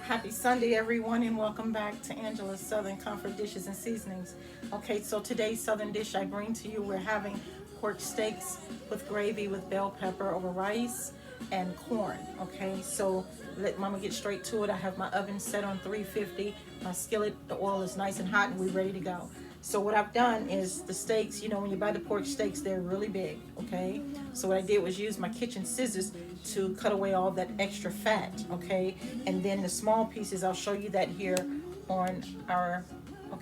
Happy Sunday, everyone, and welcome back to Angela's Southern Comfort Dishes and Seasonings. Okay, so today's Southern dish I bring to you, we're having pork steaks with gravy with bell pepper over rice and corn. Okay, so let Mama get straight to it. I have my oven set on 350. My skillet, the oil is nice and hot, and we're ready to go. So what I've done is the steaks, when you buy the pork steaks, they're really big, okay? So what I did was use my kitchen scissors to cut away all that extra fat, okay? And then the small pieces, I'll show you that here on our,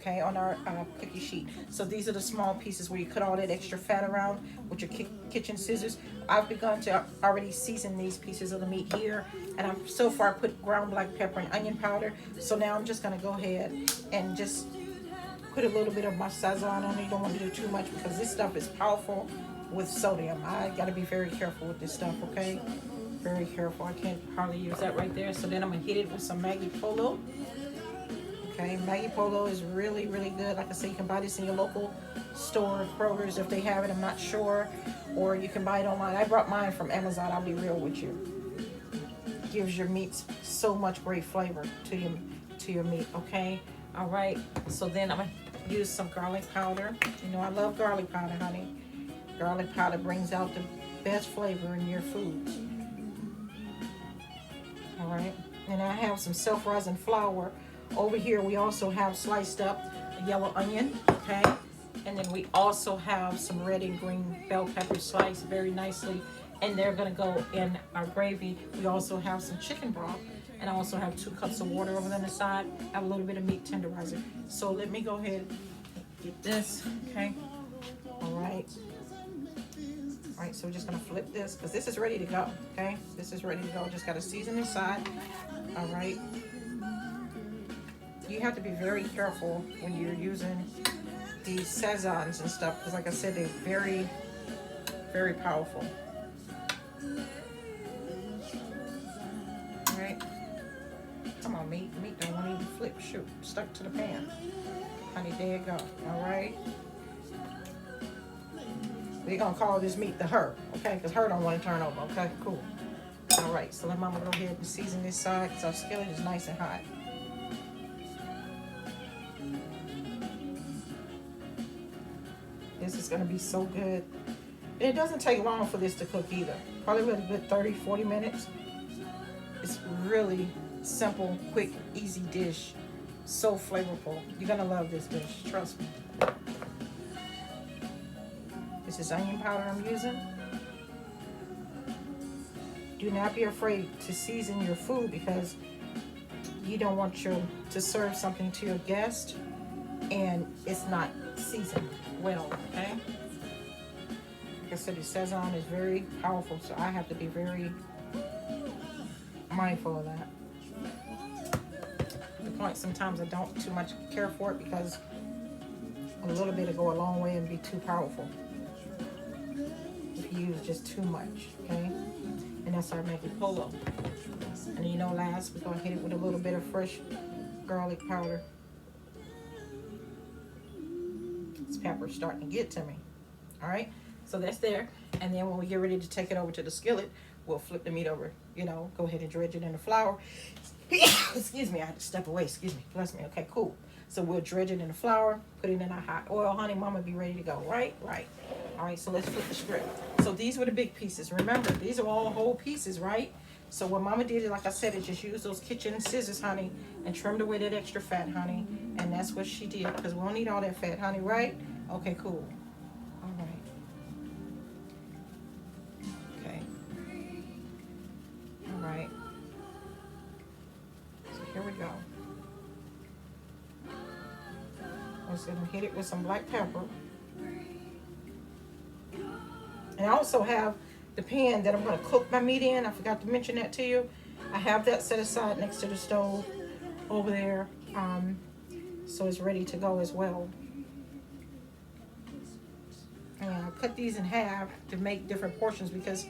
on our cookie sheet. So these are the small pieces where you cut all that extra fat around with your kitchen scissors. I've begun to already season these pieces of the meat here, and I'm so far put ground black pepper and onion powder. So now I'm just gonna go ahead and just put a little bit of my Sazon on it. You don't want to do too much because this stuff is powerful with sodium. I got to be very careful with this stuff, okay? Very careful. I can't hardly use that right there. So then I'm going to hit it with some Maggi Pollo. Okay, Maggi Pollo is really, really good. Like I say, you can buy this in your local store, Kroger's if they have it. I'm not sure. Or you can buy it online. I brought mine from Amazon. I'll be real with you. It gives your meats so much great flavor to your meat, okay? All right, so then I'm going to use some garlic powder. I love garlic powder, honey. Garlic powder brings out the best flavor in your foods. All right, and I have some self-rising flour. Over here, we also have sliced up a yellow onion, okay? And then we also have some red and green bell peppers sliced very nicely. And they're going to go in our gravy. We also have some chicken broth. And I also have 2 cups of water over on the side. I have a little bit of meat tenderizer. So let me go ahead and get this, okay? All right. All right, so we're just gonna flip this because this is ready to go, okay? This is ready to go. Just gotta season this side. All right. You have to be very careful when you're using these Sazons and stuff because, like I said, they're very, very powerful. All right. Come on, meat. Meat don't want to even flip. Shoot, stuck to the pan. Honey, there you go. All right. We're going to call this meat the her, okay? Because her don't want to turn over, okay? Cool. All right, so let Mama go ahead and season this side because our skillet is nice and hot. This is going to be so good. And it doesn't take long for this to cook either. Probably a good 30, 40 minutes. It's really simple, quick, easy dish. So flavorful. You're gonna love this dish, trust me. This is onion powder I'm using. Do not be afraid to season your food because you don't want to serve something to your guest and it's not seasoned well, okay? Like I said, the Sazon is very powerful, so I have to be very mindful of that. The point sometimes I don't too much care for it because a little bit will go a long way and be too powerful if you use just too much, okay? And that's our Maggi Pollo. And last we're gonna hit it with a little bit of fresh garlic powder. This pepper's starting to get to me. All right, so that's there. And then when we get ready to take it over to the skillet, we'll flip the meat over, go ahead and dredge it in the flour. Excuse me, I had to step away. Excuse me, bless me. Okay, cool. So we'll dredge it in the flour, put it in our hot oil. Honey, Mama be ready to go, right? Right. All right, so let's flip the script. So these were the big pieces. Remember, these are all whole pieces, right? So what Mama did, like I said, is just use those kitchen scissors, honey, and trimmed away that extra fat, honey. And that's what she did because we don't need all that fat, honey, right? Okay, cool. All right. Okay. All right. So here we go. I'm just gonna hit it with some black pepper. And I also have the pan that I'm gonna cook my meat in. I forgot to mention that to you. I have that set aside next to the stove over there. So it's ready to go as well. And I'll cut these in half to make different portions because,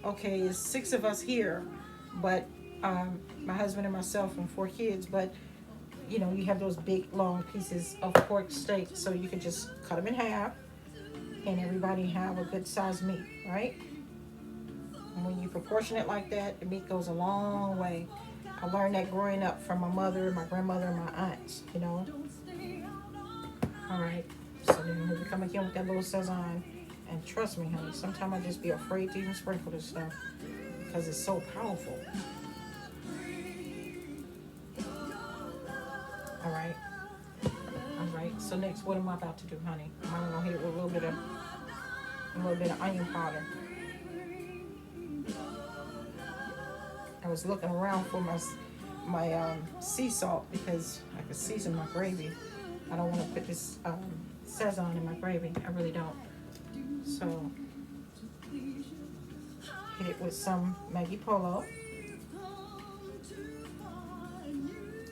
okay, it's 6 of us here, but my husband and myself and 4 kids, but you have those big long pieces of pork steak, so you can just cut them in half and everybody have a good sized meat, right? And when you proportion it like that, the meat goes a long way. I learned that growing up from my mother, my grandmother, and my aunts, you know. All right. So then we come again with that little Sazon. And trust me, honey, sometimes I just be afraid to even sprinkle this stuff because it's so powerful. All right. All right. So next, what am I about to do, honey? I'm gonna hit it with a little bit of onion powder. I was looking around for my sea salt because I could season my gravy. I don't want to put this Sazon in my gravy. I really don't. So hit it with some Maggi Pollo.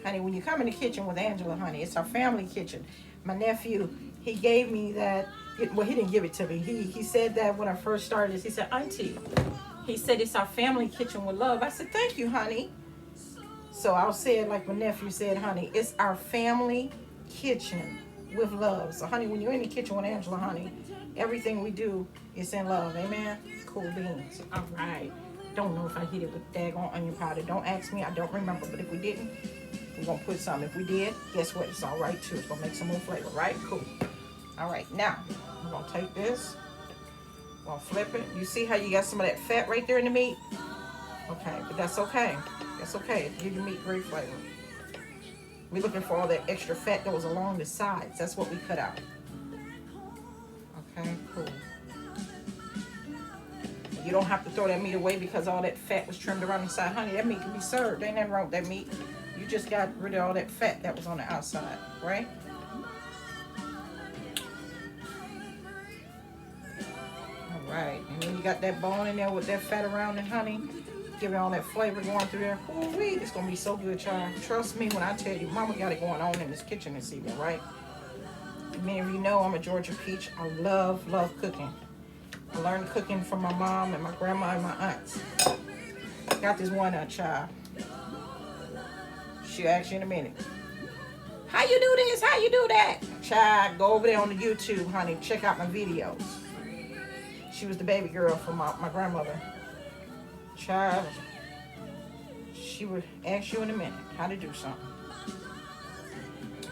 Honey, when you come in the kitchen with Angela, honey, it's our family kitchen. My nephew, he gave me that. Well, he didn't give it to me. He said that when I first started this. He said, Auntie, he said, it's our family kitchen with love. I said, thank you, honey. So I'll say it like my nephew said, honey, it's our family kitchen with love. So, honey, when you're in the kitchen with Angela, honey, everything we do is in love. Amen? Cool beans. All right. Don't know if I hit it with daggone onion powder. Don't ask me. I don't remember. But if we didn't, we're going to put some. If we did, guess what? It's all right, too. It's going to make some more flavor, right? Cool. All right. Now, we're going to take this. We're going to flip it. You see how you got some of that fat right there in the meat? Okay. But that's okay. That's okay. It gives your meat great flavor. We're looking for all that extra fat that was along the sides. That's what we cut out. Okay, cool. You don't have to throw that meat away because all that fat was trimmed around the side. Honey, that meat can be served. Ain't nothing wrong with that meat. You just got rid of all that fat that was on the outside, right? All right. And then you got that bone in there with that fat around it, honey. Giving all that flavor going through there. Ooh-wee, it's going to be so good, child. Trust me when I tell you, Mama got it going on in this kitchen this evening, right? Many of you know I'm a Georgia peach. I love cooking. I learned cooking from my mom and my grandma and my aunts. Got this one child. She'll ask you in a minute. How you do this? How you do that? Child, go over there on the YouTube, honey. Check out my videos. She was the baby girl for my grandmother. Child, she would ask you in a minute how to do something.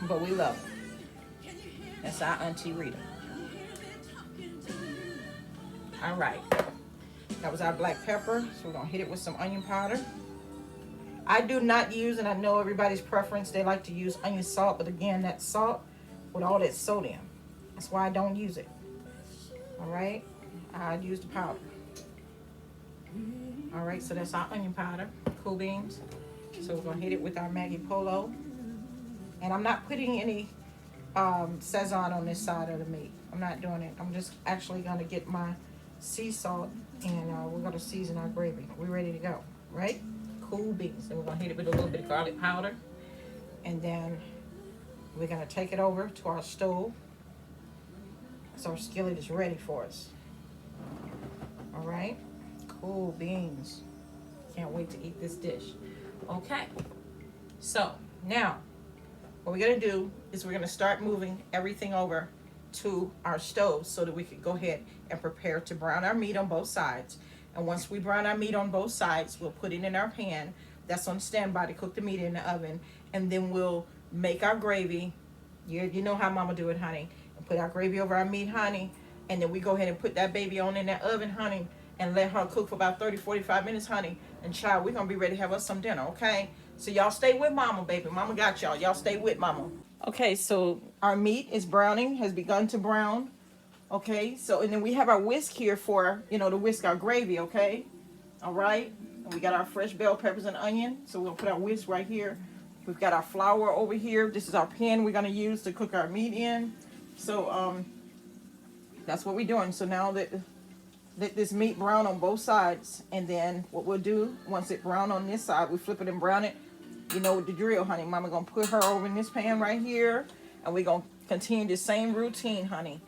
But we love her. That's our Auntie Rita. All right. That was our black pepper. So we're going to hit it with some onion powder. I do not use, and I know everybody's preference, they like to use onion salt. But again, that salt with all that sodium. That's why I don't use it. All right. I'd use the powder. All right. So that's our onion powder. Cool beans. So we're going to hit it with our Maggi Pollo. And I'm not putting any Sazon on this side of the meat. I'm not doing it. I'm just actually going to get my sea salt and we're going to season our gravy. We're ready to go, right? Cool beans. And we're going to hit it with a little bit of garlic powder. And then we're going to take it over to our stove. So our skillet is ready for us. All right? Cool beans. Can't wait to eat this dish. Okay. So now what we're going to do is we're going to start moving everything over to our stove so that we can go ahead and prepare to brown our meat on both sides. And once we brown our meat on both sides, we'll put it in our pan that's on standby to cook the meat in the oven. And then we'll make our gravy. You know how Mama do it, honey. And put our gravy over our meat, honey. And then we go ahead and put that baby on in that oven, honey. And let her cook for about 30, 45 minutes, honey. And child, we're going to be ready to have us some dinner, okay? So y'all stay with Mama, baby. Mama got y'all. Y'all stay with Mama. Okay, so our meat is browning, has begun to brown. Okay, so and then we have our whisk here for, to whisk our gravy, okay? All right, and we got our fresh bell peppers and onion. So we'll put our whisk right here. We've got our flour over here. This is our pan we're gonna use to cook our meat in. So that's what we're doing. So now let this meat brown on both sides, and then what we'll do, once it brown on this side, we flip it and brown it. You know the drill, honey. Mama gonna put her over in this pan right here, and we're gonna continue the same routine, honey.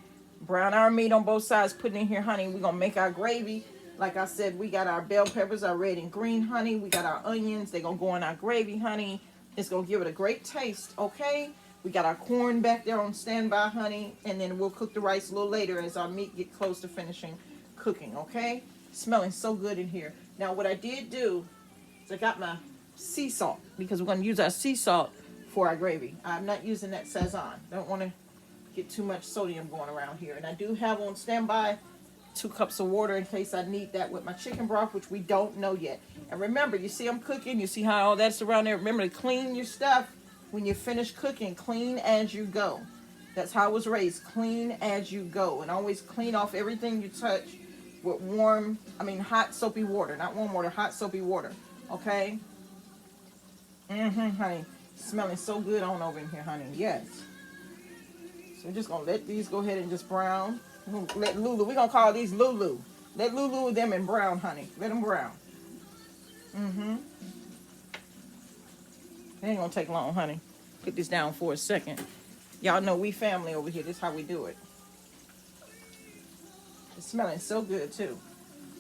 Brown our meat on both sides, put it in here, honey. We're gonna make our gravy. Like I said, we got our bell peppers, our red and green, honey. We got our onions. They're gonna go in our gravy, honey. It's gonna give it a great taste, okay? We got our corn back there on standby, honey. And then we'll cook the rice a little later as our meat get close to finishing cooking, okay? Smelling so good in here. Now, what I did do is I got my sea salt, because we're going to use our sea salt for our gravy. I'm not using that Sazon. Don't want to get too much sodium going around here. And I do have on standby 2 cups of water in case I need that with my chicken broth, which we don't know yet. And remember, you see I'm cooking, you see how all that's around there. Remember to clean your stuff when you finish cooking. Clean as you go. That's how I was raised. Clean as you go. And always clean off everything you touch with hot soapy water. Not warm water, hot soapy water. Okay? Honey. Smelling so good on over in here, honey. Yes. So we're just going to let these go ahead and just brown. We're going to call these Lulu. Let Lulu them in brown, honey. Let them brown. It ain't going to take long, honey. Put this down for a second. Y'all know we family over here. This is how we do it. It's smelling so good, too.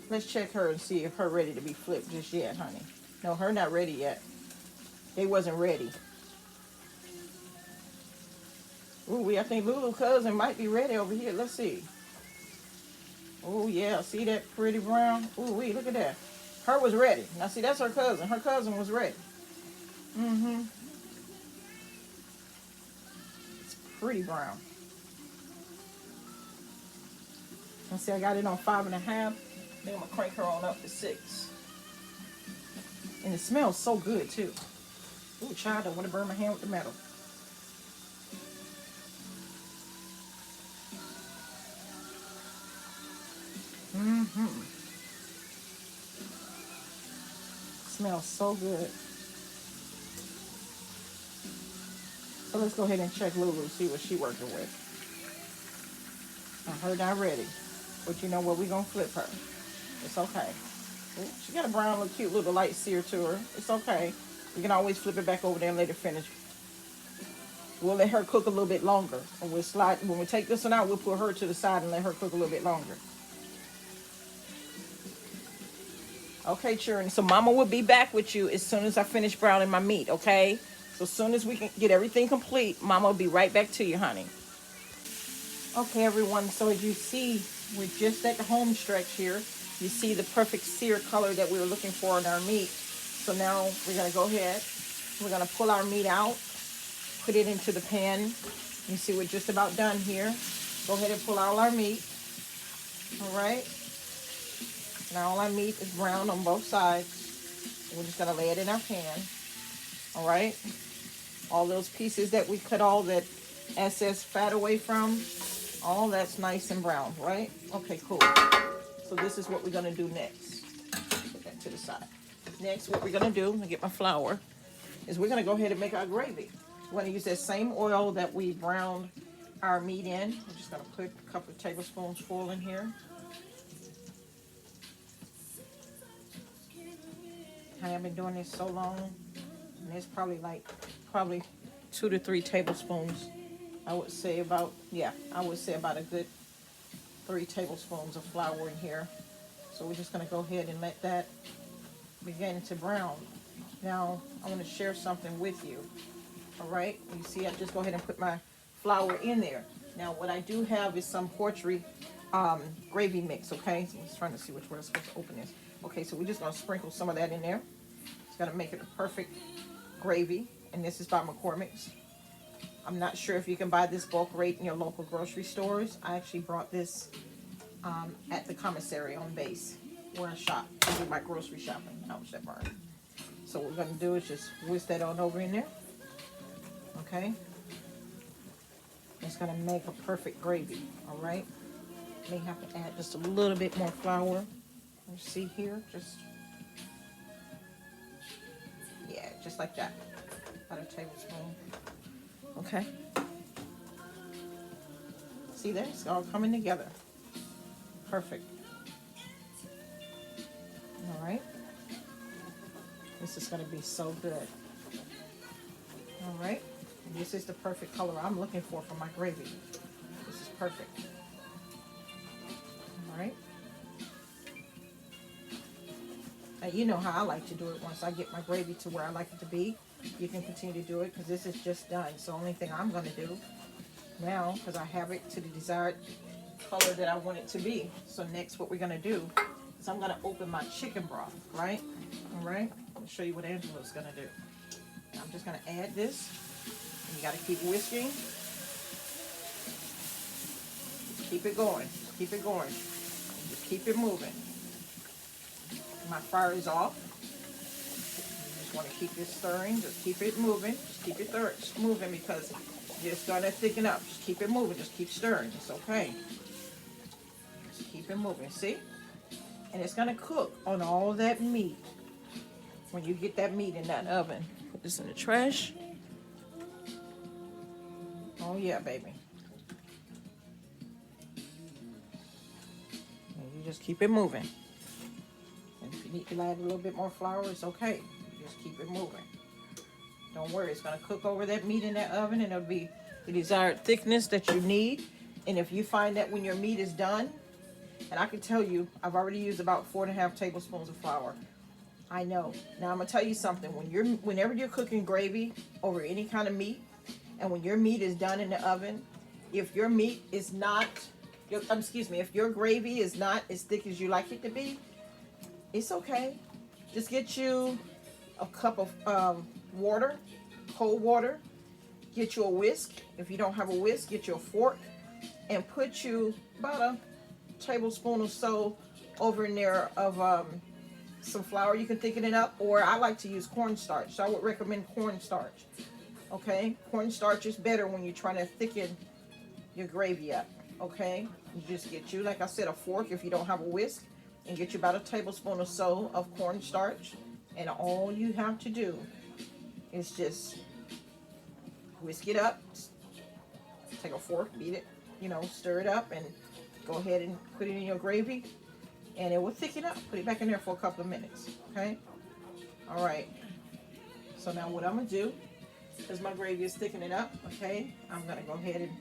Let's check her and see if her ready to be flipped just yet, honey. No, her not ready yet. They wasn't ready. Ooh, I think Lulu cousin might be ready over here. Let's see. Oh, yeah. See that pretty brown? Ooh, look at that. Her was ready. Now, see, that's her cousin. Her cousin was ready. It's pretty brown. And see, I got it on 5.5. Then I'm going to crank her on up to 6. And it smells so good, too. Ooh, child, I don't want to burn my hand with the metal. Smells so good. So let's go ahead and check Lulu, see what she working with. Her not ready. But you know what? We're going to flip her. It's okay. Ooh, she got a brown, little cute little light sear to her. It's okay. We can always flip it back over there and let it finish. We'll let her cook a little bit longer. And we'll slide, when we take this one out, we'll put her to the side and let her cook a little bit longer. Okay, children. So Mama will be back with you as soon as I finish browning my meat, okay? So as soon as we can get everything complete, Mama will be right back to you, honey. Okay, everyone. So as you see, we're just at the home stretch here. You see the perfect sear color that we were looking for in our meat. So now we're going to go ahead. We're going to pull our meat out, put it into the pan. You see we're just about done here. Go ahead and pull all our meat. All right. Now all our meat is brown on both sides. We're just going to lay it in our pan. All right. All those pieces that we cut all that excess fat away from, all that's nice and brown, right? Okay, cool. So this is what we're going to do next. Put that to the side. Next, what we're going to do, let me get my flour, is we're going to go ahead and make our gravy. We're going to use that same oil that we browned our meat in. We're just going to put a couple of tablespoons full in here. I have been doing this so long, and it's probably 2 to 3 tablespoons. I would say about a good 3 tablespoons of flour in here. So we're just going to go ahead and let that begin to brown. Now, I want to share something with you. All right? You see, I just go ahead and put my flour in there. Now, what I do have is some poultry gravy mix, okay? So I'm just trying to see which way I'm supposed to open this. Okay, so we're just going to sprinkle some of that in there. It's going to make it a perfect gravy. And this is by McCormick's. I'm not sure if you can buy this bulk rate in your local grocery stores. I actually brought this at the commissary on base where I shop. I do my grocery shopping. Ouch, that burned. So what we're going to do is just whisk that on over in there. Okay? It's going to make a perfect gravy. All right? May have to add just a little bit more flour. You see here? Just like that. About a tablespoon. Okay. See there? It's all coming together. Perfect. All right. This is going to be so good. All right. And this is the perfect color I'm looking for my gravy. This is perfect. All right. Now, you know how I like to do it. Once I get my gravy to where I like it to be, you can continue to do it because this is just done. So the only thing I'm going to do now, because I have it to the desired color that I want it to be. So next what we're going to do is I'm going to open my chicken broth, right? All right. show you what Angela's gonna do. I'm just gonna add this, and you gotta keep whisking. Keep it going, keep it going. Just keep it moving. My fire is off. You just want to keep this stirring. Just keep it moving. Just keep it moving because it's going to thicken up. Just keep it moving. Just keep stirring. It's okay. Just keep it moving. See? And it's going to cook on all that meat. When you get that meat in that oven. Put this in the trash. Oh yeah, baby. And you just keep it moving. And if you need to add a little bit more flour, it's okay. Just keep it moving. Don't worry, it's going to cook over that meat in that oven, and it'll be the desired thickness that you need. And if you find that when your meat is done, and I can tell you, I've already used about 4.5 tablespoons of flour. I know. Now I'm going to tell you something. Whenever you're cooking gravy over any kind of meat, and when your meat is done in the oven, if your meat is not, if your gravy is not as thick as you like it to be, it's okay. Just get you a cup of water, cold water. Get you a whisk. If you don't have a whisk, get you a fork and put you about a tablespoon or so over in there of some flour. You can thicken it up, or I like to use cornstarch, so I would recommend cornstarch. Okay, cornstarch is better when you're trying to thicken your gravy up. Okay, you just get you, like I said, a fork if you don't have a whisk, and get you about a tablespoon or so of cornstarch, and all you have to do is just whisk it up. Take a fork, beat it, stir it up, and go ahead and put it in your gravy, and it will thicken up. Put it back in there for a couple of minutes. Okay, all right. So now what I'm gonna do, because my gravy is thickening up, okay, I'm gonna go ahead and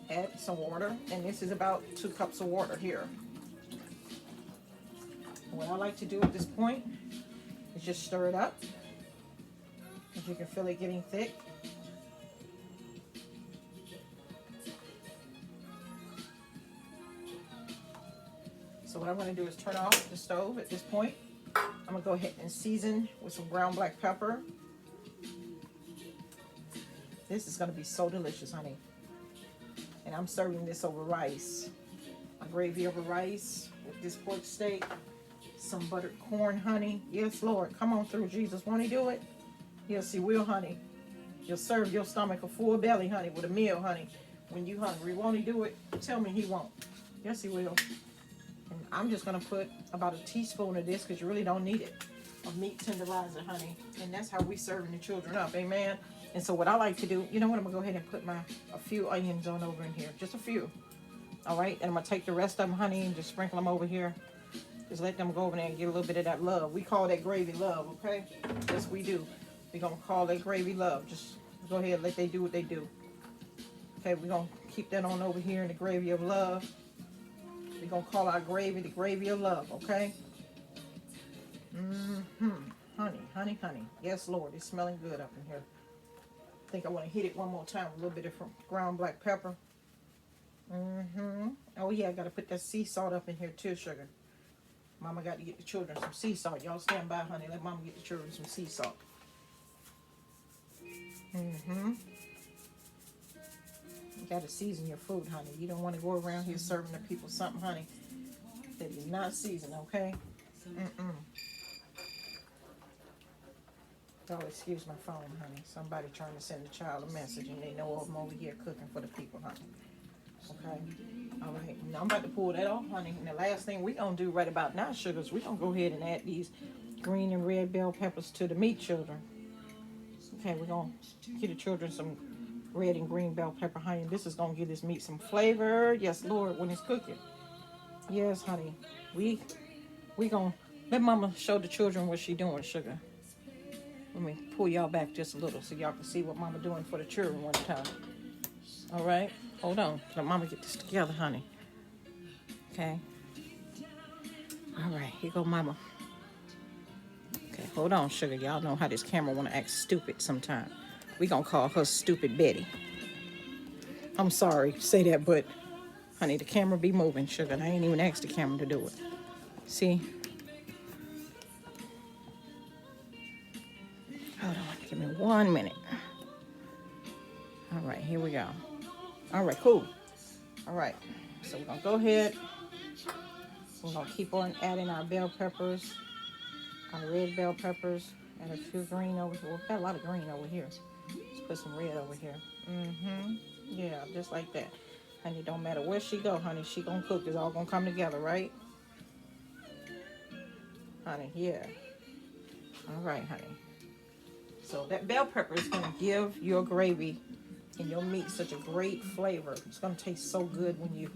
add some water, and this is about 2 cups of water here. What I like to do at this point is just stir it up, as you can feel it getting thick. So what I'm going to do is turn off the stove at this point. I'm going to go ahead and season with some ground black pepper. This is going to be so delicious, honey. And I'm serving this over rice. My gravy over rice with this pork steak. Some buttered corn, honey. Yes, Lord. Come on through, Jesus. Won't he do it? Yes, he will, honey. He'll serve your stomach a full belly, honey, with a meal, honey. When you hungry, won't he do it? Tell me he won't. Yes, he will. And I'm just going to put about a teaspoon of this, because you really don't need it, of meat tenderizer, honey. And that's how we serving the children up, amen? And so what I like to do, you know what, I'm going to go ahead and put a few onions on over in here. Just a few. All right? And I'm going to take the rest of them, honey, and just sprinkle them over here. Just let them go over there and get a little bit of that love. We call that gravy love, okay? Yes, we do. We're going to call that gravy love. Just go ahead and let they do what they do. Okay, we're going to keep that on over here in the gravy of love. We're going to call our gravy the gravy of love, okay? Honey, honey, honey. Yes, Lord, it's smelling good up in here. I think I want to hit it one more time with a little bit of ground black pepper. Oh, yeah, I got to put that sea salt up in here too, sugar. Mama got to get the children some sea salt. Y'all stand by, honey. Let Mama get the children some sea salt. You got to season your food, honey. You don't want to go around here serving the people something, honey, that is not seasoned, okay? Oh, excuse my phone, honey. Somebody trying to send a child a message, and they know I'm over here cooking for the people, honey. Okay? All right. Now I'm about to pull that off, honey. And the last thing we're going to do right about now, sugars, we're going to go ahead and add these green and red bell peppers to the meat, children. Okay, we're going to give the children some red and green bell pepper, honey. This is going to give this meat some flavor. Yes, Lord, when it's cooking. Yes, honey. We going to let Mama show the children what she doing, sugar. Let me pull y'all back just a little so y'all can see what Mama doing for the children one time. All right? Hold on. Let Mama get this together, honey. Okay. All right. Here go Mama. Okay, hold on, sugar. Y'all know how this camera want to act stupid sometime. We gonna call her Stupid Betty. I'm sorry to say that, but, honey, the camera be moving, sugar. I ain't even asked the camera to do it. See? 1 minute. All right, here we go. All right, cool. All right, so we're gonna go ahead. We're gonna keep on adding our bell peppers, our red bell peppers, and a few green over here. We've got a lot of green over here. Let's put some red over here. Yeah, just like that. Honey, don't matter where she go, honey, she gonna cook. It's all gonna come together, right? Honey, yeah. All right, honey. So that bell pepper is gonna give your gravy and your meat such a great flavor. It's gonna taste so good when you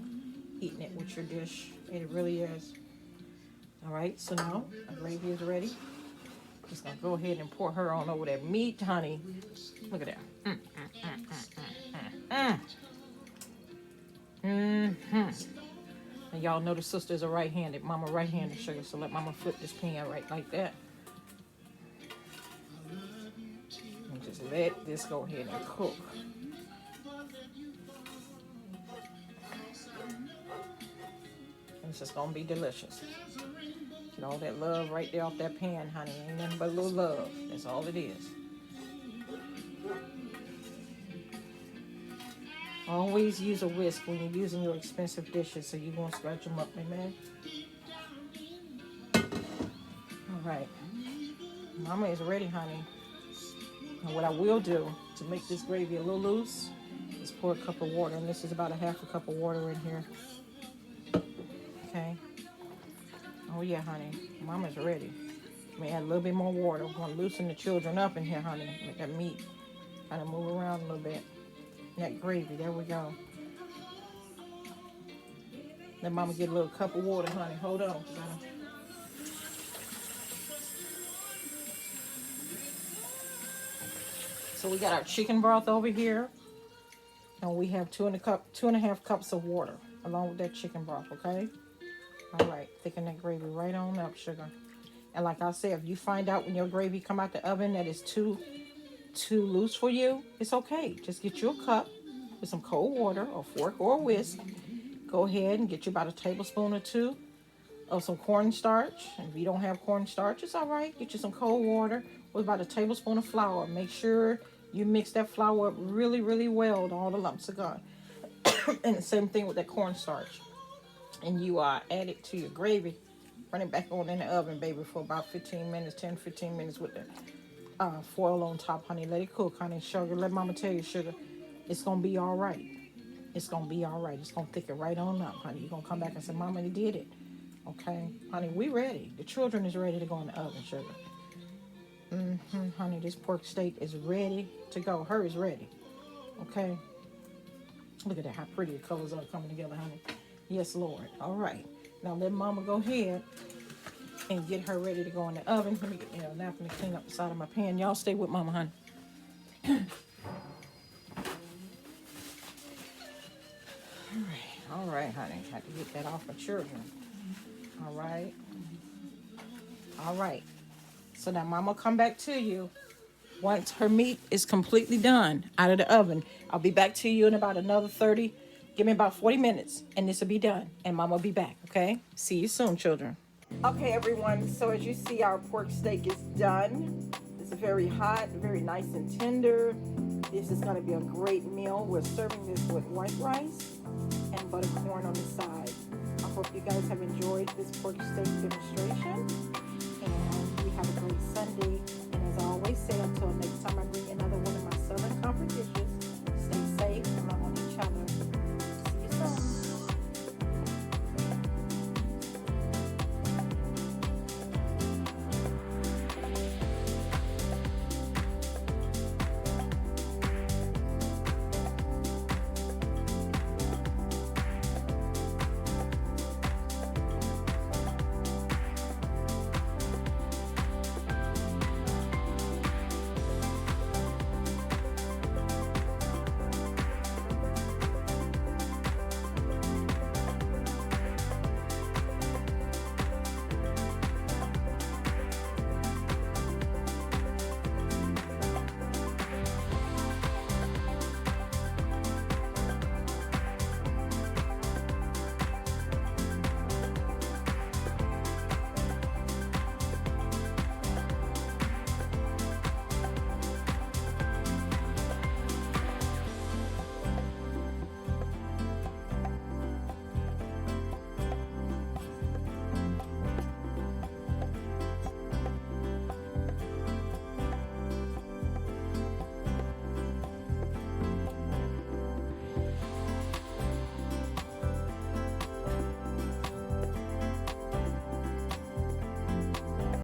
eating it with your dish. It really is. All right, so now our gravy is ready. Just gonna go ahead and pour her on over that meat, honey. Look at that. And y'all know the sisters are right-handed. Mama right-handed, sugar. So let Mama flip this pan right like that. And just let this go ahead and cook. It's just gonna be delicious. Get all that love right there off that pan, honey. Ain't nothing but a little love. That's all it is. Always use a whisk when you're using your expensive dishes so you won't scratch them up, amen? All right. Mama is ready, honey. And what I will do to make this gravy a little loose is pour a cup of water. And this is about a half a cup of water in here. Okay. Oh, yeah, honey. Mama's ready. May add a little bit more water. We're going to loosen the children up in here, honey. Make that meat kind of move around a little bit. That gravy, there we go. Let Mama get a little cup of water, honey. Hold on. So we got our chicken broth over here. And we have 2.5 cups of water along with that chicken broth, okay? All right, thicken that gravy right on up, sugar. And like I said, if you find out when your gravy come out the oven that it's too loose for you, it's okay. Just get you a cup with some cold water, or fork or a whisk. Go ahead and get you about a tablespoon or two of some cornstarch. And if you don't have cornstarch, it's all right. Get you some cold water with about a tablespoon of flour. Make sure you mix that flour up really, really well to all the lumps are gone. And the same thing with that cornstarch. And you add it to your gravy. Run it back on in the oven, baby, for about 15 minutes, 10, 15 minutes with the foil on top, honey. Let it cook, honey. Sugar, let Mama tell you, sugar, it's going to be all right. It's going to be all right. It's going to thicken right on up, honey. You're going to come back and say, Mama, you did it. Okay? Honey, we ready. The children is ready to go in the oven, sugar. Honey, this pork steak is ready to go. Her is ready. Okay? Look at that, how pretty the colors are coming together, honey. Yes, Lord. All right. Now let Mama go ahead and get her ready to go in the oven. Let me get a napkin to clean up the side of my pan. Y'all stay with Mama, honey. All right, honey. Had to get that off my children. All right. All right. So now Mama come back to you once her meat is completely done out of the oven. I'll be back to you in about another 30. Give me about 40 minutes and this will be done. And Mama will be back, okay? See you soon, children. Okay, everyone. So as you see, our pork steak is done. It's very hot, very nice and tender. This is going to be a great meal. We're serving this with white rice and butter corn on the side. I hope you guys have enjoyed this pork steak demonstration. And we have a great Sunday. And as I always say, until next time I bring